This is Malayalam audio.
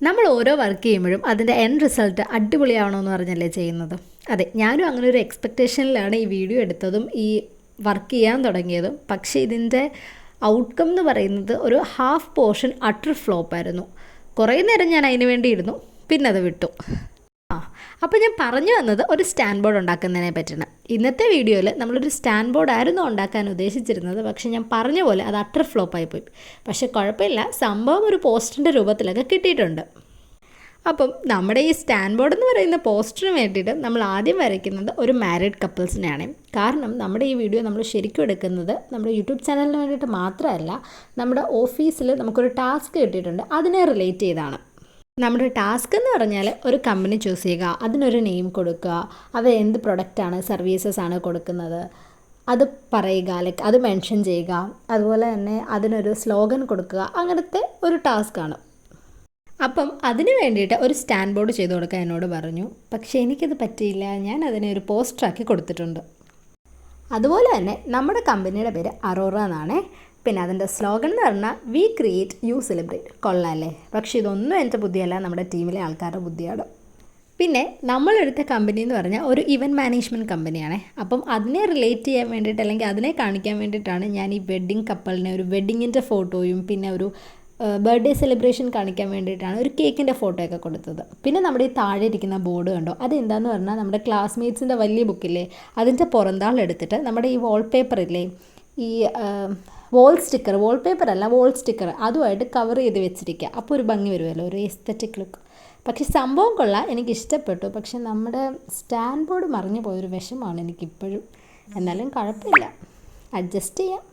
നമ്മൾ ഓരോ വർക്ക് ചെയ്യുമ്പോഴും അതിൻ്റെ എൻഡ് റിസൾട്ട് അടിപൊളിയാവണമെന്ന് പറഞ്ഞല്ലേ ചെയ്യുന്നത്. അതെ, ഞാനും അങ്ങനെ ഒരു എക്സ്പെക്റ്റേഷനിലാണ് ഈ വീഡിയോ എടുത്തതും ഈ വർക്ക് ചെയ്യാൻ തുടങ്ങിയതും. പക്ഷേ ഇതിൻ്റെ ഔട്ട്കം എന്ന് പറയുന്നത് ഒരു ഹാഫ് പോർഷൻ അട്ടർ ഫ്ലോപ്പായിരുന്നു. കുറേ നേരം ഞാൻ അതിന് വേണ്ടി ഇരുന്നു, പിന്നെ അത് വിട്ടു. അപ്പോൾ ഞാൻ പറഞ്ഞു വന്നത് ഒരു സ്റ്റാൻഡ് ബോർഡ് ഉണ്ടാക്കുന്നതിനെ പറ്റിയാണ്. ഇന്നത്തെ വീഡിയോയിൽ നമ്മളൊരു സ്റ്റാൻഡ് ബോർഡ് ആയിരുന്നു ഉണ്ടാക്കാൻ ഉദ്ദേശിച്ചിരുന്നത്. പക്ഷേ ഞാൻ പറഞ്ഞ പോലെ അത് അട്ടർ ഫ്ലോപ്പായിപ്പോയി. പക്ഷേ കുഴപ്പമില്ല, സംഭവം ഒരു പോസ്റ്ററിൻ്റെ രൂപത്തിലൊക്കെ കിട്ടിയിട്ടുണ്ട്. അപ്പം നമ്മുടെ ഈ സ്റ്റാൻഡ് ബോർഡ് എന്ന് പറയുന്ന പോസ്റ്ററിന് വേണ്ടിയിട്ട് നമ്മൾ ആദ്യം വരയ്ക്കുന്നത് ഒരു മാരീഡ് കപ്പിൾസിനെയാണ്. കാരണം നമ്മുടെ ഈ വീഡിയോ നമ്മൾ ശരിക്കും എടുക്കുന്നത് നമ്മുടെ യൂട്യൂബ് ചാനലിന് വേണ്ടിയിട്ട് മാത്രമല്ല, നമ്മുടെ ഓഫീസിൽ നമുക്കൊരു ടാസ്ക് കിട്ടിയിട്ടുണ്ട്, അതിനെ റിലേറ്റ് ചെയ്താണ്. നമ്മുടെ ടാസ്ക് എന്ന് പറഞ്ഞാൽ ഒരു കമ്പനി ചൂസ് ചെയ്യുക, അതിനൊരു നെയിം കൊടുക്കുക, അവർ എന്ത് പ്രൊഡക്റ്റാണ് സർവീസസ് ആണ് കൊടുക്കുന്നത് അത് പറയുക, ലൈക്ക് അത് മെൻഷൻ ചെയ്യുക, അതുപോലെ തന്നെ അതിനൊരു സ്ലോഗൻ കൊടുക്കുക, അങ്ങനത്തെ ഒരു ടാസ്ക്കാണ്. അപ്പം അതിന് വേണ്ടിയിട്ട് ഒരു സ്റ്റാൻഡ് ബോർഡ് ചെയ്ത് കൊടുക്കാൻ എന്നോട് പറഞ്ഞു. പക്ഷേ എനിക്കത് പറ്റിയില്ല, ഞാൻ അതിനെ ഒരു പോസ്റ്ററാക്കി കൊടുത്തിട്ടുണ്ട്. അതുപോലെ തന്നെ നമ്മുടെ കമ്പനിയുടെ പേര് അറോറ എന്നാണ്. പിന്നെ അതിൻ്റെ സ്ലോഗൻ എന്ന് പറഞ്ഞാൽ വി ക്രിയേറ്റ് യു സെലിബ്രേറ്റ്. കൊള്ളാമല്ലേ? പക്ഷേ ഇതൊന്നും എൻ്റെ ബുദ്ധിയല്ല, നമ്മുടെ ടീമിലെ ആൾക്കാരുടെ ബുദ്ധിയാണ്. പിന്നെ നമ്മളെടുത്ത കമ്പനി എന്ന് പറഞ്ഞാൽ ഒരു ഇവൻറ്റ് മാനേജ്മെൻറ്റ് കമ്പനിയാണ്. അപ്പം അതിനെ റിലേറ്റ് ചെയ്യാൻ വേണ്ടിയിട്ട്, അല്ലെങ്കിൽ അതിനെ കാണിക്കാൻ വേണ്ടിയിട്ടാണ് ഞാൻ ഈ വെഡ്ഡിങ് കപ്പിളിനെ ഒരു വെഡ്ഡിങ്ങിൻ്റെ ഫോട്ടോയും പിന്നെ ഒരു ബർത്ത്ഡേ സെലിബ്രേഷൻ കാണിക്കാൻ വേണ്ടിയിട്ടാണ് ഒരു കേക്കിൻ്റെ ഫോട്ടോയൊക്കെ കൊടുത്തത്. പിന്നെ നമ്മുടെ ഈ താഴെ ഇരിക്കുന്ന ബോർഡ് കണ്ടോ, അതെന്താണെന്ന് പറഞ്ഞാൽ നമ്മുടെ ക്ലാസ്മേറ്റ്സിൻ്റെ വലിയ ബുക്കില്ലേ, അതിൻ്റെ പുറന്താളെടുത്തിട്ട് നമ്മുടെ ഈ വാൾപേപ്പറില്ലേ, ഈ വോൾ സ്റ്റിക്കർ അതുമായിട്ട് കവർ ചെയ്ത് വെച്ചിരിക്കുക. അപ്പോൾ ഒരു ഭംഗി വരുമല്ലോ, ഒരു എസ്തറ്റിക് ലുക്ക്. പക്ഷേ സംഭവം കൊള്ളാം, എനിക്കിഷ്ടപ്പെട്ടു. പക്ഷെ നമ്മുടെ സ്റ്റാൻഡ് ബോർഡ് മറിഞ്ഞു പോയൊരു വിഷമമാണ് എനിക്കിപ്പോഴും. എന്നാലും കുഴപ്പമില്ല, അഡ്ജസ്റ്റ് ചെയ്യാം.